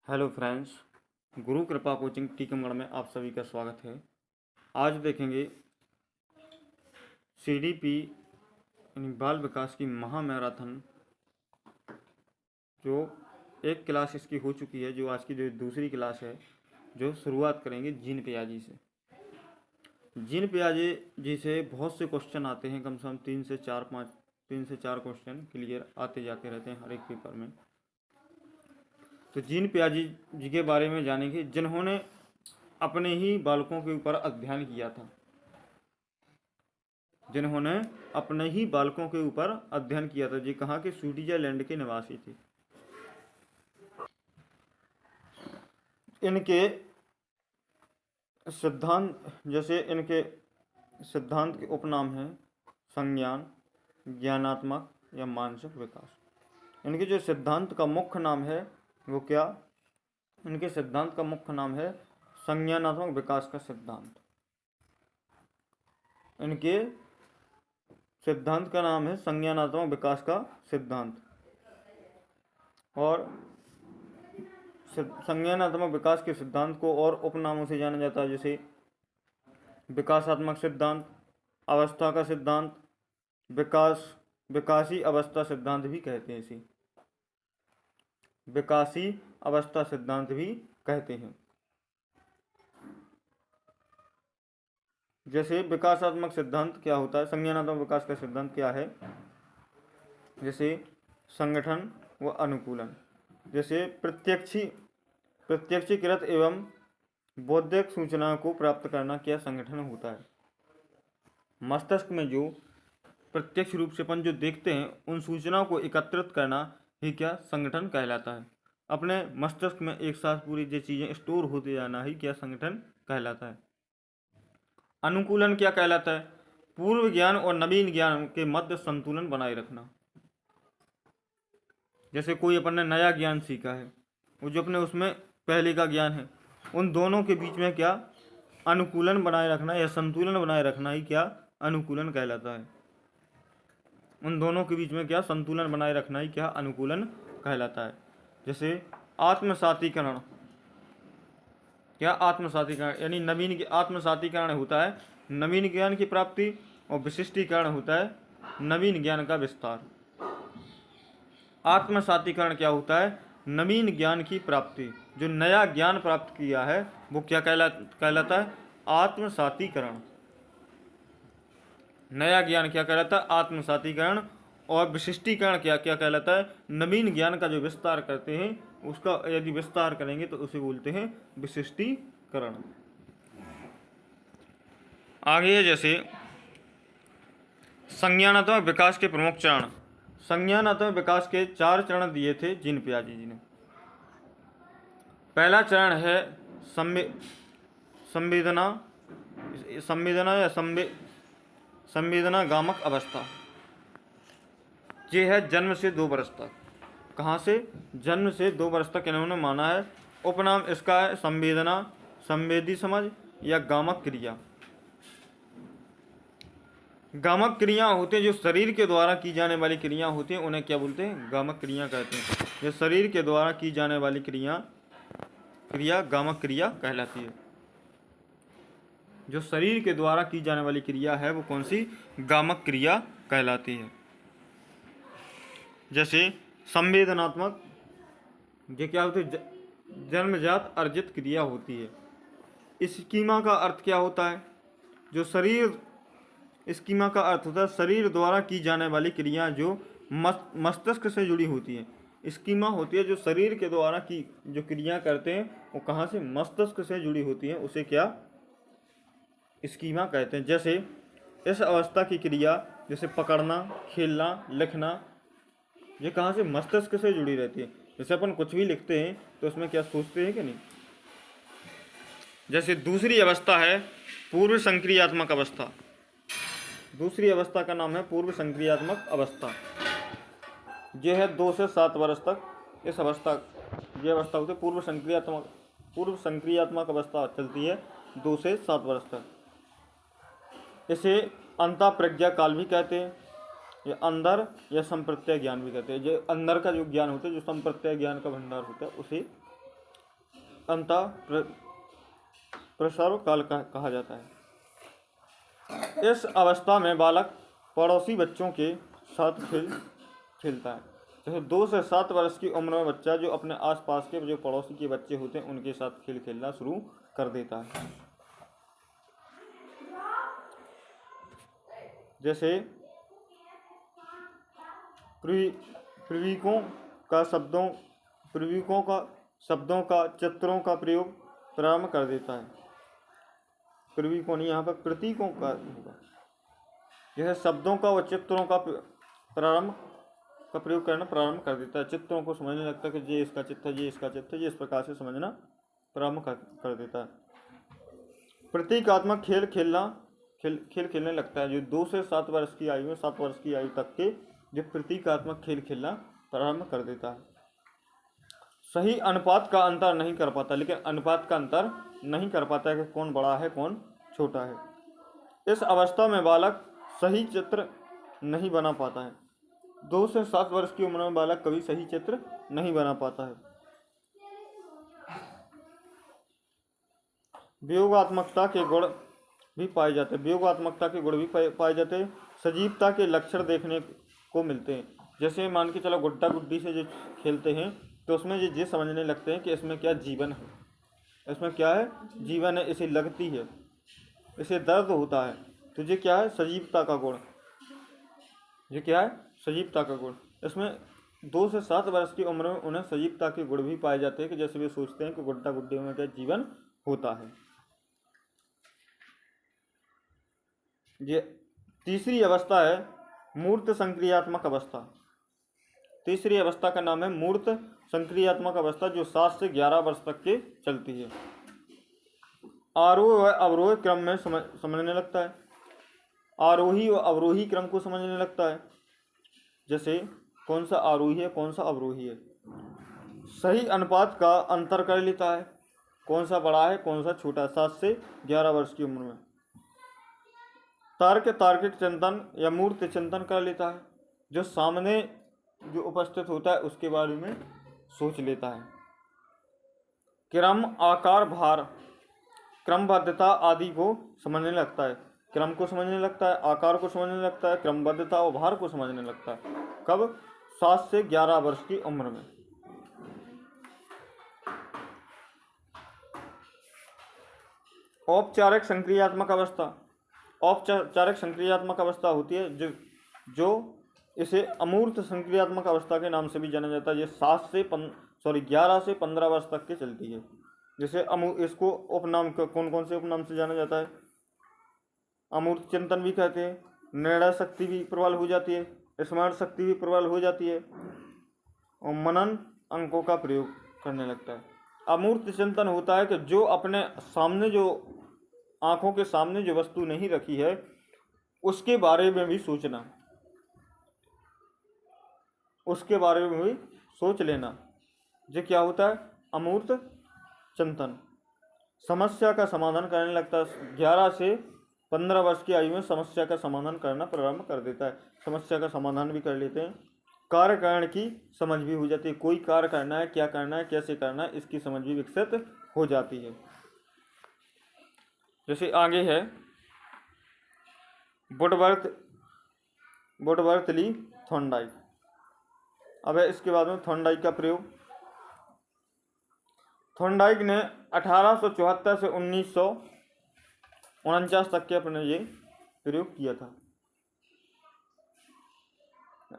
Hello friends, गुरु कृपा coaching Tikamgarh में आप सभी का स्वागत है। आज देखेंगे सीडीपी यानी बाल विकास की महा मैराथन, जो एक क्लास इसकी हो चुकी है, जो आज की जो दूसरी क्लास है, जो शुरुआत करेंगे जीन पियाजी से। जीन पियाजी जी से बहुत से क्वेश्चन आते हैं, कम से कम 3 से 4 क्वेश्चन क्लियर आते जाते रहते हैं हर एक पेपर में। तो जीन पियाजी जी के बारे में जानेंगे, जिन्होंने अपने ही बालकों के ऊपर अध्ययन किया था, जिन्होंने अपने ही बालकों के ऊपर अध्ययन किया था। जी कहाँ के? स्विट्जरलैंड के निवासी थे। इनके सिद्धांत, जैसे इनके सिद्धांत के उपनाम हैं संज्ञान, ज्ञानात्मक या मानसिक विकास। इनके जो सिद्धांत का मुख्य नाम है वो क्या? इनके सिद्धांत का मुख्य नाम है संज्ञानात्मक विकास का सिद्धांत। इनके सिद्धांत का नाम है संज्ञानात्मक विकास का सिद्धांत। और संज्ञानात्मक विकास के सिद्धांत को और उपनामों से जाना जाता है, जैसे विकासात्मक सिद्धांत, अवस्था का सिद्धांत, विकासी अवस्था सिद्धांत भी कहते हैं इसे। विकासी अवस्था सिद्धांत भी कहते हैं। जैसे विकासात्मक सिद्धांत क्या होता है, संज्ञानात्मक विकास का सिद्धांत क्या है? जैसे संगठन व अनुकूलन, जैसे प्रत्यक्षीकृत एवं बौद्धिक सूचना को प्राप्त करना क्या संगठन होता है। मस्तिष्क में जो प्रत्यक्ष रूप से अपन जो देखते हैं, उन सूचनाओं को एकत्रित करना ही क्या संगठन कहलाता है। अपने मस्तिष्क में एक साथ पूरी जो चीज़ें स्टोर होते जाना ही क्या संगठन कहलाता है। अनुकूलन क्या कहलाता है? पूर्व ज्ञान और नवीन ज्ञान के मध्य संतुलन बनाए रखना। जैसे कोई अपन ने नया ज्ञान सीखा है, वो जो अपने उसमें पहले का ज्ञान है, उन दोनों के बीच में क्या अनुकूलन बनाए रखना या संतुलन बनाए रखना ही क्या अनुकूलन कहलाता है। उन दोनों के बीच में क्या संतुलन बनाए रखना ही क्या अनुकूलन कहलाता है। जैसे आत्मसातीकरण, क्या आत्मसातीकरण यानी नवीन आत्मसातीकरण होता है नवीन ज्ञान की प्राप्ति, और विशिष्टीकरण होता है नवीन ज्ञान का विस्तार। आत्मसातीकरण क्या होता है? नवीन ज्ञान की प्राप्ति, जो नया ज्ञान प्राप्त किया है वो क्या कहलाता है? आत्मसातीकरण। नया ज्ञान क्या कहलाता है? आत्मसातीकरण। और विशिष्टीकरण क्या क्या कहलाता है? नवीन ज्ञान का जो विस्तार करते हैं, उसका यदि विस्तार करेंगे तो उसे बोलते हैं विशिष्टीकरण। आगे जैसे संज्ञानात्मक विकास के प्रमुख चरण। संज्ञानात्मक विकास के 4 चरण दिए थे जीन पियाजी जी ने। पहला चरण है संवेदना गामक अवस्था। ये है जन्म से 2 वर्ष तक। कहाँ से? जन्म से 2 वर्ष तक इन्होंने माना है। उपनाम इसका है संवेदना, संवेदी समझ या गामक क्रिया। गामक क्रिया होते हैं जो शरीर के द्वारा की जाने वाली क्रिया होती हैं, उन्हें क्या बोलते हैं? गामक क्रिया कहते हैं। जो शरीर के द्वारा की जाने वाली क्रिया गामक क्रिया कहलाती है। जो शरीर के द्वारा की जाने वाली क्रिया है वो कौन सी? गामक क्रिया कहलाती है। जैसे संवेदनात्मक, ये क्या होती है? जन्मजात अर्जित क्रिया होती है। स्कीमा का अर्थ क्या होता है? जो शरीर, स्कीमा का अर्थ होता है शरीर द्वारा की जाने वाली क्रिया जो मस्तिष्क से जुड़ी होती है। स्कीमा होती है जो शरीर के द्वारा की जो क्रिया करते हैं वो कहाँ से? मस्तिष्क से जुड़ी होती है, उसे क्या स्कीमा कहते हैं। जैसे इस अवस्था की क्रिया, जैसे पकड़ना, खेलना, लिखना, ये कहाँ से? मस्तिष्क से जुड़ी रहती है। जैसे अपन कुछ भी लिखते हैं तो उसमें क्या सोचते हैं कि नहीं। जैसे दूसरी अवस्था है पूर्व संक्रियात्मक अवस्था। दूसरी अवस्था का नाम है पूर्व संक्रियात्मक अवस्था। यह है 2 से 7 वर्ष तक इस अवस्था, ये अवस्था होती है पूर्व संक्रियात्मक अवस्था चलती है 2 से 7 वर्ष तक। इसे अंतः प्रज्ञा काल भी कहते हैं, ये अंदर या संप्रत्यय ज्ञान भी कहते हैं। जो अंदर का जो ज्ञान होता है, जो संप्रत्यय ज्ञान का भंडार होता है, उसे अंतः प्रसव काल कहा जाता है। इस अवस्था में बालक पड़ोसी बच्चों के साथ खेलता है। जैसे 2 से 7 वर्ष की उम्र में बच्चा जो अपने आसपास के जो पड़ोसी के बच्चे होते हैं उनके साथ खेलना शुरू कर देता है। जैसे पूर्विकों का शब्दों का चित्रों का प्रयोग प्रारंभ कर देता है। पूर्विकों नहीं, यहाँ पर प्रतीकों का होगा। जैसे शब्दों का व चित्रों का प्रयोग करना प्रारंभ कर देता है। चित्रों को समझने लगता है कि ये इसका चित्र है, ये इसका चित्र है, ये इस प्रकार से समझना प्रारंभ कर देता है। प्रतीकात्मक खेल खेलने लगता है। जो 2 से 7 वर्ष की आयु में 7 वर्ष की आयु तक के जो प्रतीकात्मक खेल खेलना प्रारंभ कर देता है। सही अनुपात का अंतर नहीं कर पाता, लेकिन अनुपात का अंतर नहीं कर पाता है कि कौन बड़ा है कौन छोटा है। इस अवस्था में बालक सही चित्र नहीं बना पाता है। 2 से 7 वर्ष की उम्र में बालक कभी सही चित्र नहीं बना पाता है। वियोगात्मकता के गुण भी पाए जाते हैं। सजीवता के लक्षण देखने को मिलते हैं। जैसे मान के चलो गुड्डा गुड्डी से जो खेलते हैं तो उसमें ये समझने लगते हैं कि इसमें क्या जीवन है, इसमें क्या है जीवन है, इसे लगती है, इसे दर्द होता है। तो ये क्या है सजीवता का गुण। ये क्या है सजीवता का गुण। इसमें 2 से 7 वर्ष की उम्र में उन्हें सजीवता के गुण भी पाए जाते हैं कि जैसे वे सोचते हैं कि गुड्डा गुड्डी में क्या जीवन होता है। ये तीसरी अवस्था है मूर्त संक्रियात्मक अवस्था। तीसरी अवस्था का नाम है मूर्त संक्रियात्मक अवस्था, जो 7 से 11 वर्ष तक के चलती है। आरोह व अवरोह क्रम में समझने लगता है। आरोही व अवरोही क्रम को समझने लगता है। जैसे कौन सा आरोही है कौन सा अवरोही है। सही अनुपात का अंतर कर लेता है, कौन सा बड़ा है कौन सा छोटा। 7 से 11 वर्ष की उम्र में तार्किक चिंतन या मूर्त चिंतन कर लेता है। जो सामने जो उपस्थित होता है उसके बारे में सोच लेता है। क्रम आकार भार क्रमबद्धता आदि को समझने लगता है। क्रम को समझने लगता है, आकार को समझने लगता है, क्रमबद्धता और भार को समझने लगता है। कब 7 से 11 वर्ष की उम्र में। औपचारिक संक्रियात्मक अवस्था। औपचारिक संक्रियात्मक अवस्था होती है जो इसे अमूर्त संक्रियात्मक अवस्था के नाम से भी जाना जाता है। ये 11 से 15 वर्ष तक की चलती है। जैसे इसको उपनाम कौन से उपनाम से जाना जाता है। अमूर्त चिंतन भी कहते हैं, निर्णय शक्ति भी प्रबल हो जाती है, स्मरण शक्ति भी प्रबल हो जाती है और मनन अंकों का प्रयोग करने लगता है। अमूर्त चिंतन होता है कि जो अपने सामने जो आंखों के सामने जो वस्तु नहीं रखी है उसके बारे में भी सोचना, उसके बारे में भी सोच लेना। ये क्या होता है अमूर्त चिंतन। समस्या का समाधान करने लगता है। 11 से 15 वर्ष की आयु में समस्या का समाधान करना प्रारंभ कर देता है। समस्या का समाधान भी कर लेते हैं। कार्य कारण की समझ भी हो जाती है। कोई कार्य करना है, क्या करना है, कैसे करना है, इसकी समझ भी विकसित हो जाती है। जैसे आगे है वुडवर्थ ली थॉर्नडाइक। अब है इसके बाद में थॉर्नडाइक का प्रयोग। थॉर्नडाइक ने 1874 से 1949 तक के अपने ये प्रयोग किया था।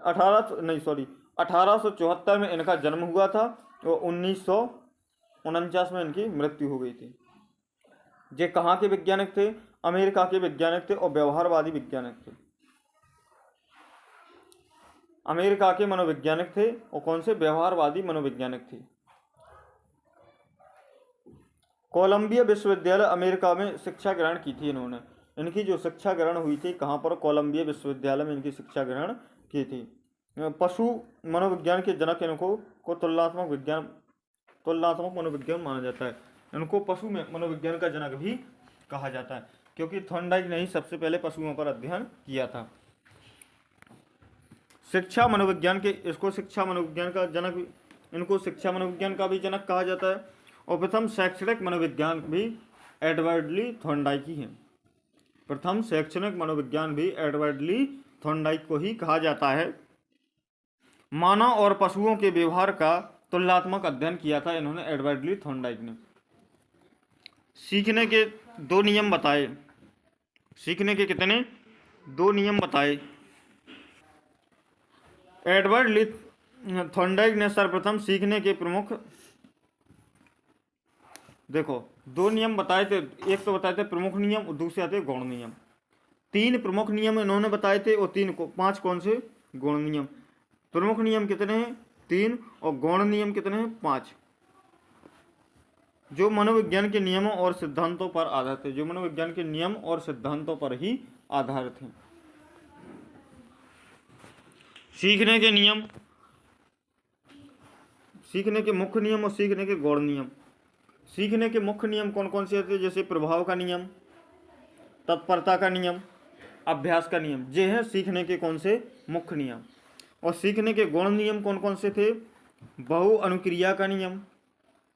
1874 में इनका जन्म हुआ था और 1949 में इनकी मृत्यु हो गई थी। ये कहाँ के वैज्ञानिक थे? अमेरिका के वैज्ञानिक थे और व्यवहारवादी वैज्ञानिक थे। अमेरिका के मनोवैज्ञानिक थे और कौन से व्यवहारवादी मनोवैज्ञानिक थे। कोलंबिया विश्वविद्यालय अमेरिका में शिक्षा ग्रहण की थी इन्होंने। इनकी जो शिक्षा ग्रहण हुई थी कहाँ पर? कोलंबिया विश्वविद्यालय में इनकी शिक्षा ग्रहण की थी। पशु मनोविज्ञान के जनक इनको को तुलनात्मक मनोविज्ञान माना जाता है। इनको पशु मनोविज्ञान का जनक भी कहा जाता है क्योंकि थॉर्नडाइक ने ही सबसे पहले पशुओं पर अध्ययन किया था। शिक्षा मनोविज्ञान का जनक, इनको शिक्षा मनोविज्ञान का भी जनक कहा जाता है। और प्रथम शैक्षणिक मनोविज्ञान भी एडवर्ड ली थॉर्नडाइक ही है। प्रथम शैक्षणिक मनोविज्ञान भी एडवर्ड ली थॉर्नडाइक को ही कहा जाता है। मानव और पशुओं के व्यवहार का तुलनात्मक अध्ययन किया था इन्होंने, एडवर्ड ली थॉर्नडाइक ने। सीखने के 2 नियम बताए। सीखने के कितने? 2 नियम बताए। एडवर्ड ली थॉर्नडाइक ने सर्वप्रथम सीखने के प्रमुख, देखो 2 नियम बताए थे। एक तो बताए थे प्रमुख नियम और दूसरे आते गौण नियम। 3 प्रमुख नियम इन्होंने बताए थे और 5 कौन से? गौण नियम। प्रमुख नियम कितने हैं? 3 और गौण नियम कितने हैं? 5, जो मनोविज्ञान के नियमों और सिद्धांतों पर आधारित है। जो मनोविज्ञान के नियम और सिद्धांतों पर ही आधारित हैं। सीखने के नियम, सीखने के मुख्य नियम और सीखने के गौण नियम। सीखने के मुख्य नियम कौन कौन से थे? जैसे प्रभाव का नियम, तत्परता का नियम, अभ्यास का नियम। ये हैं सीखने के कौन से? मुख्य नियम। और सीखने के गौण नियम कौन कौन से थे? बहु अनुक्रिया का नियम,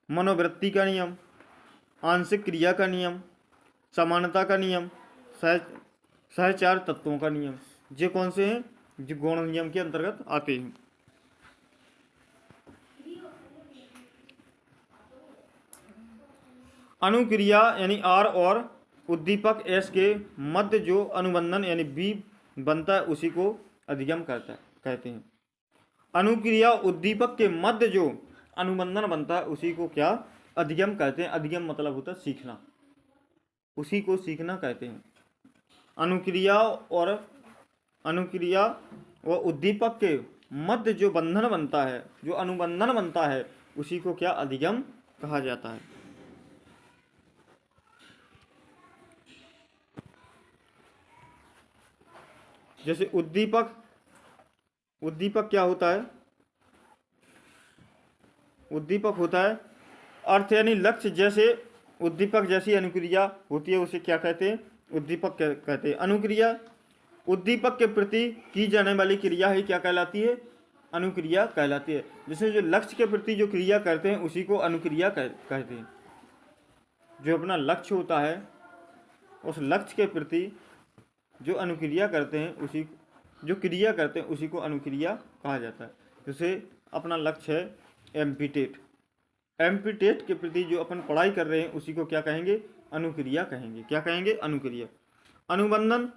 मनोवृत्ति का नियम, आंशिक क्रिया का नियम, समानता का नियम, सहचार तत्वों का नियम। ये कौन से हैं? जो गौण नियम के अंतर्गत आते हैं। अनुक्रिया यानी आर और उद्दीपक एस के मध्य जो अनुबंधन यानी बी बनता है उसी को अधिगम कहते हैं। अनुक्रिया उद्दीपक के मध्य जो अनुबंधन बनता है उसी को क्या? अधिगम कहते हैं। अधिगम मतलब होता है सीखना, उसी को सीखना कहते हैं। अनुक्रिया व उद्दीपक के मध्य जो बंधन बनता है, जो अनुबंधन बनता है, उसी को क्या? अधिगम कहा जाता है। जैसे उद्दीपक क्या होता है? उद्दीपक होता है अर्थ यानी लक्ष्य। जैसे उद्दीपक जैसी अनुक्रिया होती है उसे क्या कहते हैं? उद्दीपक कहते हैं। अनुक्रिया उद्दीपक के प्रति की जाने वाली क्रिया ही क्या कहलाती है? अनुक्रिया कहलाती है। जैसे जो लक्ष्य के प्रति जो क्रिया करते हैं उसी को अनुक्रिया कहते हैं। जो अपना लक्ष्य होता है उस लक्ष्य के प्रति जो अनुक्रिया करते हैं, उसी जो क्रिया करते हैं उसी को अनुक्रिया कहा जाता है। जैसे अपना लक्ष्य है एमपीटेट, एमपीटेट के प्रति जो अपन पढ़ाई कर रहे हैं उसी को क्या कहेंगे? अनुक्रिया कहेंगे। क्या कहेंगे? अनुक्रिया। अनुबंधन,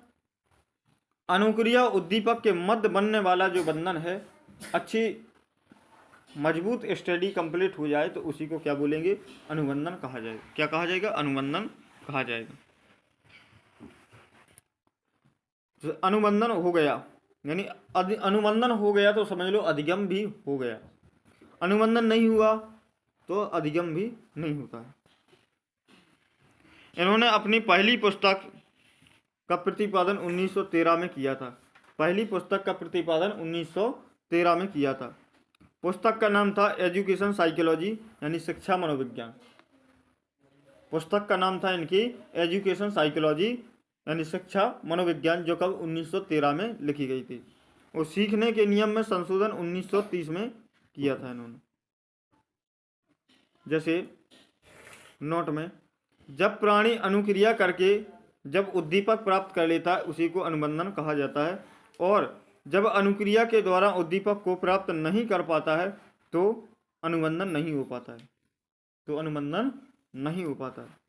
अनुक्रिया उद्दीपक के मध्य बनने वाला जो बंधन है, अच्छी मजबूत स्टडी कंप्लीट हो जाए तो उसी को क्या बोलेंगे? अनुबंधन कहा जाएगा। क्या कहा जाएगा? अनुबंधन कहा जाएगा। तो अनुबंधन हो गया यानी अनुबंधन हो गया तो समझ लो अधिगम भी हो गया। अनुबंधन नहीं हुआ तो अधिगम भी नहीं होता है। इन्होंने अपनी पहली पुस्तक का प्रतिपादन 1913 में किया था। पहली पुस्तक का प्रतिपादन 1913 में किया था। पुस्तक का नाम था एजुकेशन साइकोलॉजी यानी शिक्षा मनोविज्ञान। पुस्तक का नाम था इनकी एजुकेशन साइकोलॉजी यानी शिक्षा मनोविज्ञान, जो कब 1913 में लिखी गई थी। और सीखने के नियम में संशोधन 1930 में किया था इन्होंने। जैसे नोट में, जब प्राणी अनुक्रिया करके जब उद्दीपक प्राप्त कर लेता है उसी को अनुबंधन कहा जाता है, और जब अनुक्रिया के द्वारा उद्दीपक को प्राप्त नहीं कर पाता है तो अनुबंधन नहीं हो पाता है। तो अनुबंधन नहीं हो पाता है।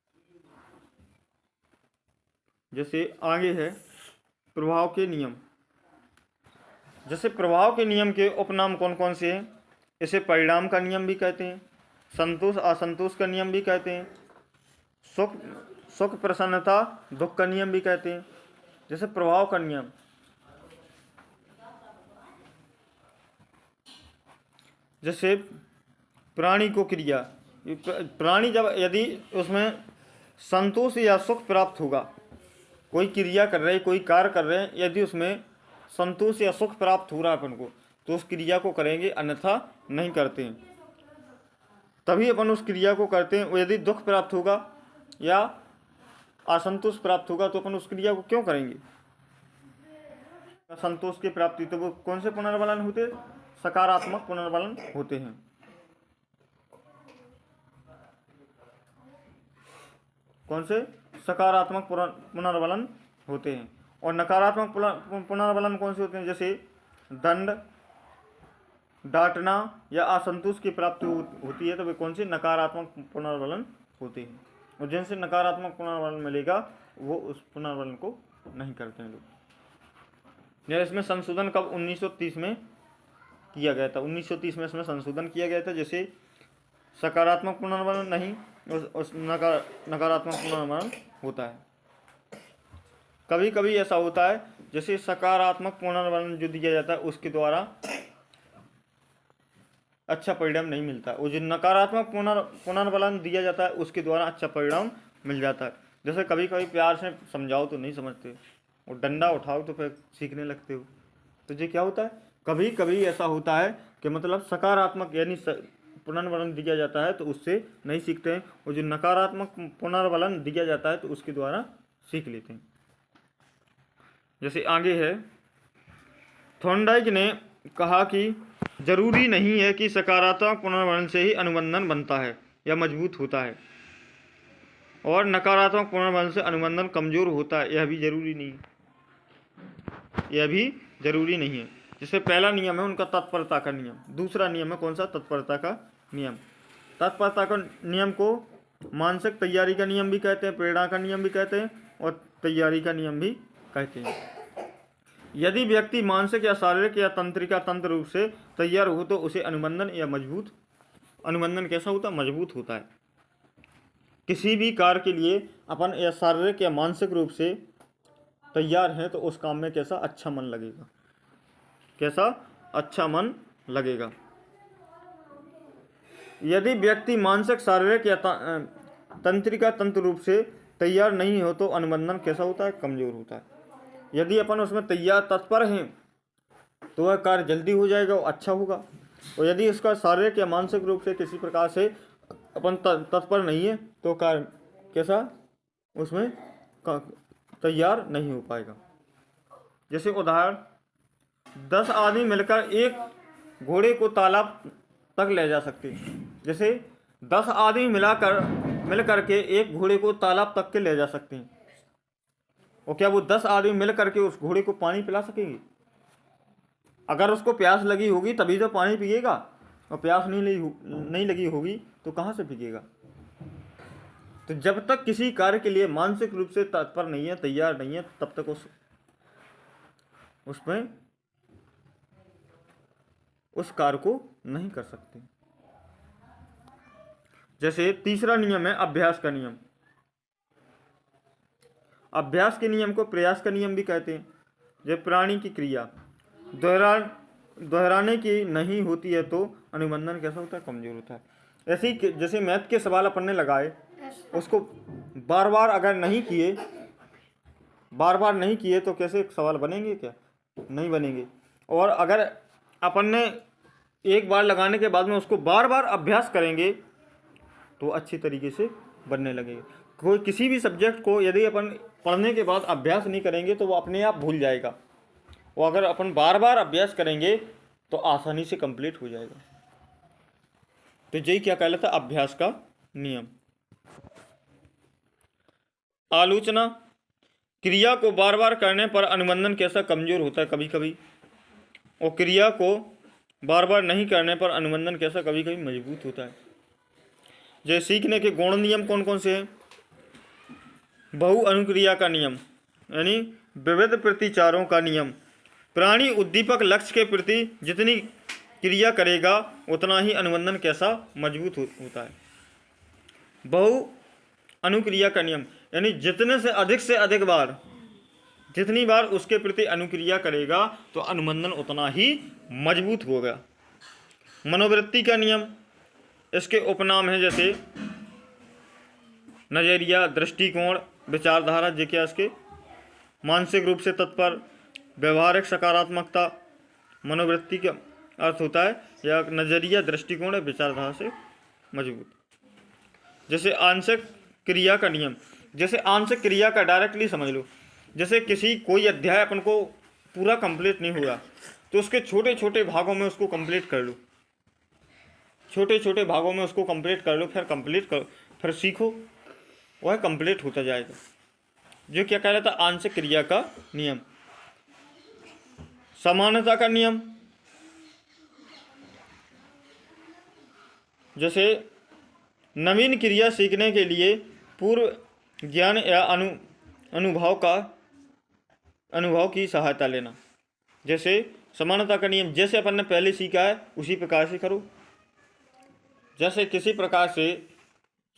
जैसे आगे है प्रभाव के नियम। जैसे प्रभाव के नियम के उपनाम कौन कौन से हैं? इसे परिणाम का नियम भी कहते हैं, संतोष असंतोष का नियम भी कहते हैं, सुख प्रसन्नता दुख का नियम भी कहते हैं। जैसे प्रभाव का नियम, जैसे प्राणी को क्रिया, प्राणी जब यदि उसमें संतोष या सुख प्राप्त होगा, कोई क्रिया कर रहे हैं, कोई कार्य कर रहे हैं, यदि उसमें संतोष या सुख प्राप्त हो रहा है अपन को तो उस क्रिया को करेंगे, अन्यथा नहीं करते हैं। तभी अपन उस क्रिया को करते हैं। यदि दुख प्राप्त होगा या असंतोष प्राप्त होगा तो अपन उस क्रिया को क्यों करेंगे? संतोष की प्राप्ति, तो वो कौन से पुनर्बलन होते? सकारात्मक पुनर्बलन होते हैं। कौन से? सकारात्मक पुनर्बलन होते हैं। और नकारात्मक पुनर्बलन कौन से होते हैं? जैसे दंड, डांटना या असंतोष की प्राप्ति होती है, तो वे कौन से? नकारात्मक पुनर्बलन होते हैं। और जिनसे नकारात्मक पुनर्बलन मिलेगा वो उस पुनर्बलन को नहीं करते हैं लोग। या इसमें संशोधन कब? 1930 में किया गया था। 1930 में इसमें संशोधन किया गया था। जैसे सकारात्मक पुनर्बलन नहीं, उस नकारात्मक पुनर्बलन होता है। कभी कभी ऐसा होता है जैसे सकारात्मक पुनर्बलन जो दिया जाता है उसके द्वारा अच्छा परिणाम नहीं मिलता, और जो नकारात्मक पुनर्बलन दिया जाता है उसके द्वारा अच्छा परिणाम मिल जाता है। जैसे कभी कभी प्यार से समझाओ तो नहीं समझते, और डंडा उठाओ तो फिर सीखने लगते हो। तो ये क्या होता है? कभी कभी ऐसा होता है कि मतलब सकारात्मक यानी पुनर्बलन दिया जाता है तो उससे नहीं सीखते हैं, और जो नकारात्मक पुनर्बलन दिया जाता है तो उसके द्वारा सीख लेते हैं। जैसे आगे है, थॉर्नडाइक ने कहा कि जरूरी नहीं है कि सकारात्मक पुनर्बलन से ही अनुबंधन बनता है या मजबूत होता है, और नकारात्मक पुनर्बलन से अनुबंधन कमजोर होता है, यह भी जरूरी नहीं है। यह भी जरूरी नहीं है। जैसे पहला नियम है उनका तत्परता का नियम, दूसरा नियम है कौन सा? तत्परता का नियम। तत्परता का नियम को मानसिक तैयारी का नियम भी कहते हैं, प्रेरणा का नियम भी कहते हैं, और तैयारी का नियम भी कहते हैं। यदि व्यक्ति मानसिक या शारीरिक या तंत्र रूप से तैयार हो तो उसे अनुबंधन या मजबूत, अनुबंधन कैसा होता है? मजबूत होता है। किसी भी कार्य के लिए अपन या शारीरिक या मानसिक रूप से तैयार हैं तो उस काम में कैसा? अच्छा मन लगेगा। कैसा? अच्छा मन लगेगा। यदि व्यक्ति मानसिक, शारीरिक या तंत्र रूप से तैयार नहीं हो तो अनुबंधन कैसा होता है? कमजोर होता है। यदि अपन उसमें तैयार तत्पर हैं तो वह कार्य जल्दी हो जाएगा और अच्छा होगा, और यदि उसका शारीरिक या मानसिक रूप से किसी प्रकार से अपन तत्पर नहीं है तो कार्य कैसा? उसमें तैयार नहीं हो पाएगा। जैसे उदाहरण, 10 आदमी मिलकर एक घोड़े को तालाब तक ले जा सकते हैं। जैसे 10 आदमी मिलकर के एक घोड़े को तालाब तक के ले जा सकते हैं, और क्या वो 10 आदमी मिल करके उस घोड़े को पानी पिला सकेंगे? अगर उसको प्यास लगी होगी तभी तो पानी पिएगा, और प्यास नहीं लगी होगी तो कहाँ से पिएगा? तो जब तक किसी कार्य के लिए मानसिक रूप से तत्पर नहीं है, तैयार नहीं है, तब तक उसमें उस कार्य को नहीं कर सकते। जैसे तीसरा नियम है अभ्यास का नियम। अभ्यास के नियम को प्रयास का नियम भी कहते हैं। जब प्राणी की क्रिया दोहराने की नहीं होती है तो अनुबंधन कैसा होता है? कमजोर होता है। ऐसे ही जैसे मैथ के सवाल अपन ने लगाए, उसको बार बार अगर नहीं किए तो कैसे सवाल बनेंगे? क्या नहीं बनेंगे। और अगर अपन ने एक बार लगाने के बाद में उसको बार बार अभ्यास करेंगे तो अच्छी तरीके से बनने लगेगा। कोई किसी भी सब्जेक्ट को यदि अपन पढ़ने के बाद अभ्यास नहीं करेंगे तो वो अपने आप भूल जाएगा, और अगर अपन बार बार अभ्यास करेंगे तो आसानी से कंप्लीट हो जाएगा। तो यही क्या कहलाता है? अभ्यास का नियम। आलोचना, क्रिया को बार बार करने पर अनुबंधन कैसा? कमजोर होता है कभी कभी, और क्रिया को बार बार नहीं करने पर अनुबंधन कैसा? कभी कभी मजबूत होता है। जैसे सीखने के गौण नियम कौन कौन से हैं? बहु अनुक्रिया का नियम यानी विविध प्रतिचारों का नियम। प्राणी उद्दीपक लक्ष्य के प्रति जितनी क्रिया करेगा उतना ही अनुबंधन कैसा? मजबूत होता है। बहु अनुक्रिया का नियम यानी जितने से अधिक बार, जितनी बार उसके प्रति अनुक्रिया करेगा तो अनुबंधन उतना ही मजबूत होगा। मनोवृत्ति का नियम, इसके उपनाम हैं जैसे नजरिया, दृष्टिकोण, विचारधारा, जो क्या इसके मानसिक रूप से तत्पर, व्यवहारिक सकारात्मकता। मनोवृत्ति का अर्थ होता है या नजरिया, दृष्टिकोण, विचारधारा से मजबूत। जैसे आंशिक क्रिया का नियम, जैसे आंशिक क्रिया का डायरेक्टली समझ लो। जैसे कोई अध्याय अपन को पूरा कंप्लीट नहीं हुआ तो उसके छोटे छोटे भागों में उसको कंप्लीट कर लो, छोटे छोटे भागों में उसको कंप्लीट कर लो, फिर सीखो, वह कंप्लीट होता जाएगा, जो क्या कहलाता है आंशिक क्रिया का नियम। समानता का नियम, जैसे नवीन क्रिया सीखने के लिए पूर्व ज्ञान या अनुभव की सहायता लेना। जैसे समानता का नियम, जैसे अपन ने पहले सीखा है उसी प्रकार से करो। जैसे किसी प्रकार से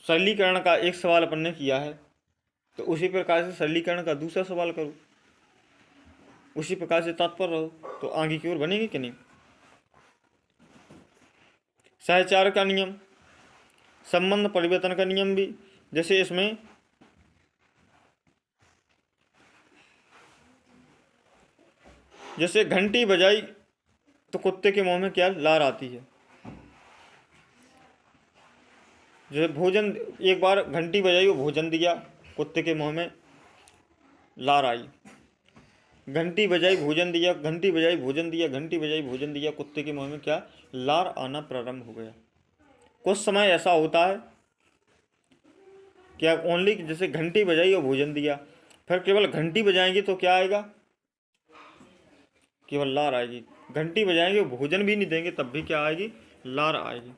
सरलीकरण का एक सवाल अपन ने किया है तो उसी प्रकार से सरलीकरण का दूसरा सवाल करो, उसी प्रकार से तत्पर रहो, तो आगे की ओर बनेंगे कि नहीं। सहचार का नियम, संबंध परिवर्तन का नियम भी, जैसे इसमें जैसे घंटी बजाई तो कुत्ते के मुंह में क्या लार आती है। जैसे भोजन, एक बार घंटी बजाई वो भोजन दिया, कुत्ते के मुंह में लार आई। घंटी बजाई भोजन दिया, घंटी बजाई भोजन दिया, घंटी बजाई भोजन दिया, कुत्ते के मुंह में क्या लार आना प्रारंभ हो गया। कुछ समय ऐसा होता है क्या ओनली जैसे घंटी बजाई और भोजन दिया, फिर केवल घंटी बजाएंगे तो क्या आएगा, केवल लार आएगी। घंटी बजाएंगे और भोजन भी नहीं देंगे तब भी क्या आएगी, लार आएगी।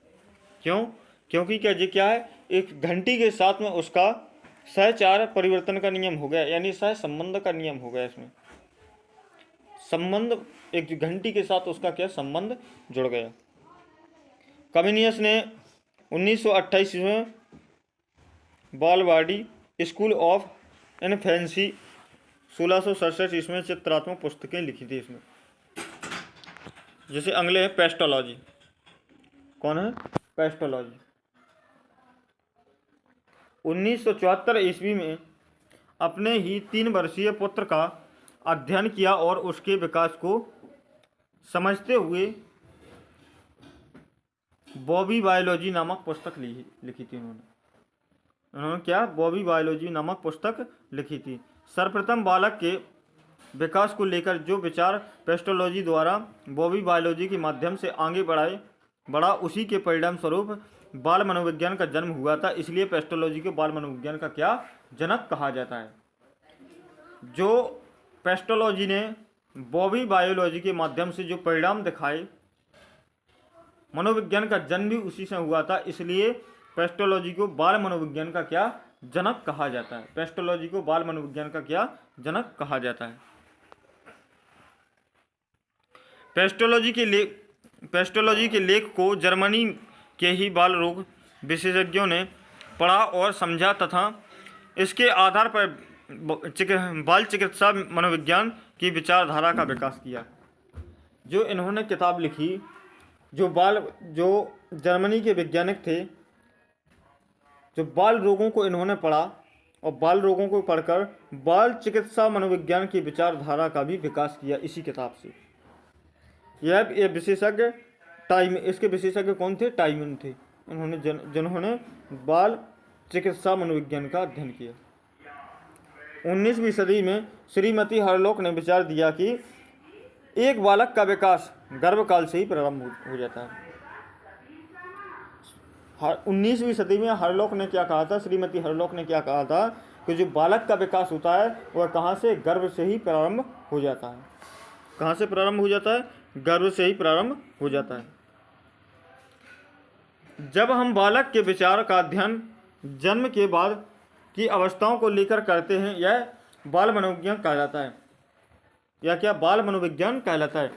क्यों? क्योंकि क्या है, एक घंटी के साथ में उसका सहचार परिवर्तन का नियम हो गया, यानी सह संबंध का नियम हो गया। इसमें संबंध, एक घंटी के साथ उसका क्या संबंध जुड़ गया। कम्युनियस ने 1928 में बालवाड़ी स्कूल ऑफ इन्फेंसी 1667 इसमें चित्रात्मक पुस्तकें लिखी थी। इसमें जैसे अगले है पेस्टोलॉजी। कौन है? पेस्टोलॉजी। 1974 ईस्वी में अपने ही 3 वर्षीय पुत्र का अध्ययन किया और उसके विकास को समझते हुए बॉबी बायोलॉजी नामक पुस्तक लिखी थी उन्होंने क्या, बॉबी बायोलॉजी नामक पुस्तक लिखी थी। सर्वप्रथम बालक के विकास को लेकर जो विचार पेस्टोलॉजी द्वारा बॉबी बायोलॉजी के माध्यम से आगे बढ़ा, उसी के परिणाम स्वरूप बाल मनोविज्ञान का जन्म हुआ था। इसलिए पेस्टोलॉजी को बाल मनोविज्ञान का क्या जनक कहा जाता है। जो पेस्टोलॉजी ने बॉबी बायोलॉजी के माध्यम से जो परिणाम दिखाए, मनोविज्ञान का जन्म भी उसी से हुआ था। इसलिए पेस्टोलॉजी को बाल मनोविज्ञान का क्या जनक कहा जाता है। पेस्टोलॉजी को बाल मनोविज्ञान का क्या जनक कहा जाता है। पेस्टोलॉजी के लेख को जर्मनी के ही बाल रोग विशेषज्ञों ने पढ़ा और समझा तथा इसके आधार पर बाल चिकित्सा मनोविज्ञान की विचारधारा का विकास किया। जो इन्होंने किताब लिखी, जो जर्मनी के वैज्ञानिक थे, जो बाल रोगों को इन्होंने पढ़ा और बाल रोगों को पढ़कर बाल चिकित्सा मनोविज्ञान की विचारधारा का भी विकास किया इसी किताब से। यह विशेषज्ञ इसके विशेषज्ञ कौन थे? टाइमन थे। उन्होंने जिन्होंने बाल चिकित्सा मनोविज्ञान का अध्ययन किया। 19वीं सदी में श्रीमती हरलॉक ने विचार दिया कि एक बालक का विकास गर्भकाल से ही प्रारंभ हो जाता है। 19वीं सदी में हरलॉक ने क्या कहा था? श्रीमती हरलॉक ने क्या कहा था कि जो बालक का विकास होता है वह कहाँ से? गर्भ से ही प्रारंभ हो जाता है। कहाँ से प्रारंभ हो जाता है? गर्भ से ही प्रारंभ हो जाता है। जब हम बालक के विचार का अध्ययन जन्म के बाद की अवस्थाओं को लेकर करते हैं, यह बाल मनोविज्ञान कहलाता है। या क्या बाल मनोविज्ञान कहलाता है।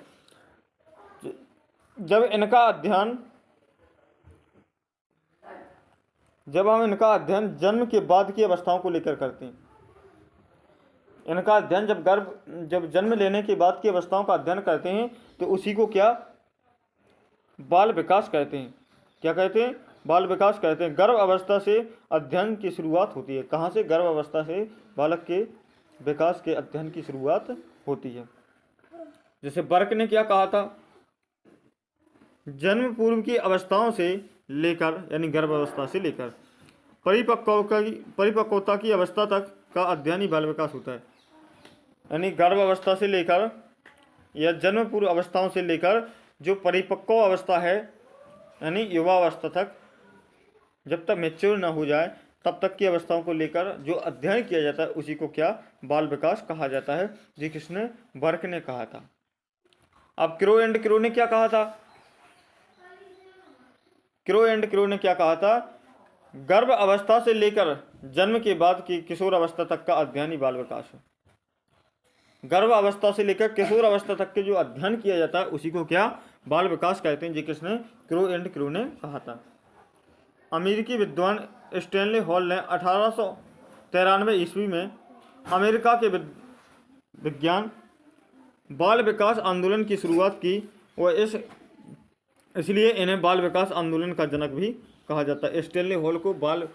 जब हम इनका अध्ययन जन्म के बाद की अवस्थाओं को लेकर करते हैं, इनका अध्ययन जब जन्म लेने के बाद की अवस्थाओं का अध्ययन करते हैं तो उसी को क्या बाल विकास कहते हैं। क्या कहते हैं? बाल विकास कहते हैं। गर्भ अवस्था से अध्ययन की शुरुआत होती है। कहाँ से? गर्भ अवस्था से बालक के विकास के अध्ययन की शुरुआत होती है। जैसे बर्क ने क्या कहा था? जन्म पूर्व की अवस्थाओं से लेकर, यानी गर्भ अवस्था से लेकर परिपक्वता की अवस्था तक का अध्ययन ही बाल विकास होता है। यानी गर्भ अवस्था से लेकर या जन्म पूर्व अवस्थाओं से लेकर जो परिपक्व अवस्था है, यानी युवा अवस्था तक, जब तक मैच्योर ना हो जाए तब तक की अवस्थाओं को लेकर जो अध्ययन किया जाता है उसी को क्या बाल विकास कहा जाता है। जी किसने? बर्क ने कहा था। अब क्रो एंड क्रो ने क्या कहा था? क्रो एंड क्रो ने क्या कहा था? गर्भ अवस्था से लेकर जन्म के बाद की किशोर अवस्था तक का अध्ययन ही बाल विकास है। गर्भ अवस्था से लेकर किशोर अवस्था तक के जो अध्ययन किया जाता है उसी को क्या बाल विकास कहते हैं। जी किसने? क्रो एंड क्रो ने कहा था। अमेरिकी विद्वान स्टैनली हॉल ने 1893 ईस्वी में अमेरिका के विज्ञान बाल विकास आंदोलन की शुरुआत की और इसलिए इन्हें बाल विकास आंदोलन का जनक भी कहा जाता है। स्टैनली हॉल को बाल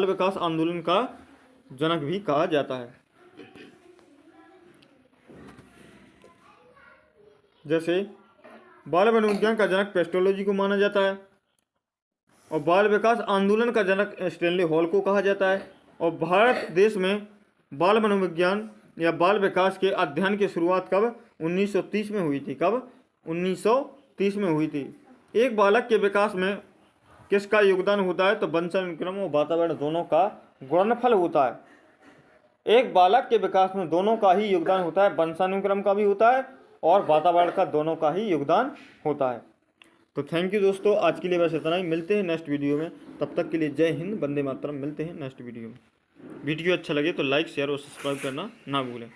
विकास आंदोलन का जनक भी कहा जाता है। जैसे बाल मनोविज्ञान का जनक पेस्टोलॉजी को माना जाता है और बाल विकास आंदोलन का जनक स्टैनली हॉल को कहा जाता है। और भारत देश में बाल मनोविज्ञान या बाल विकास के अध्ययन की शुरुआत कब? 1930 में हुई थी। कब? 1930 में हुई थी। एक बालक के विकास में किसका योगदान होता है? तो वंशानुक्रम और वातावरण दोनों का गुणनफल होता है। एक बालक के विकास में दोनों का ही योगदान होता है, वंशानुक्रम का भी होता है और वातावरण का दोनों का ही योगदान होता है। तो थैंक यू दोस्तों, आज के लिए बस इतना ही। मिलते हैं नेक्स्ट वीडियो में, तब तक के लिए जय हिंद, वंदे मातरम। मिलते हैं नेक्स्ट वीडियो में। वीडियो अच्छा लगे तो लाइक शेयर और सब्सक्राइब करना ना भूलें।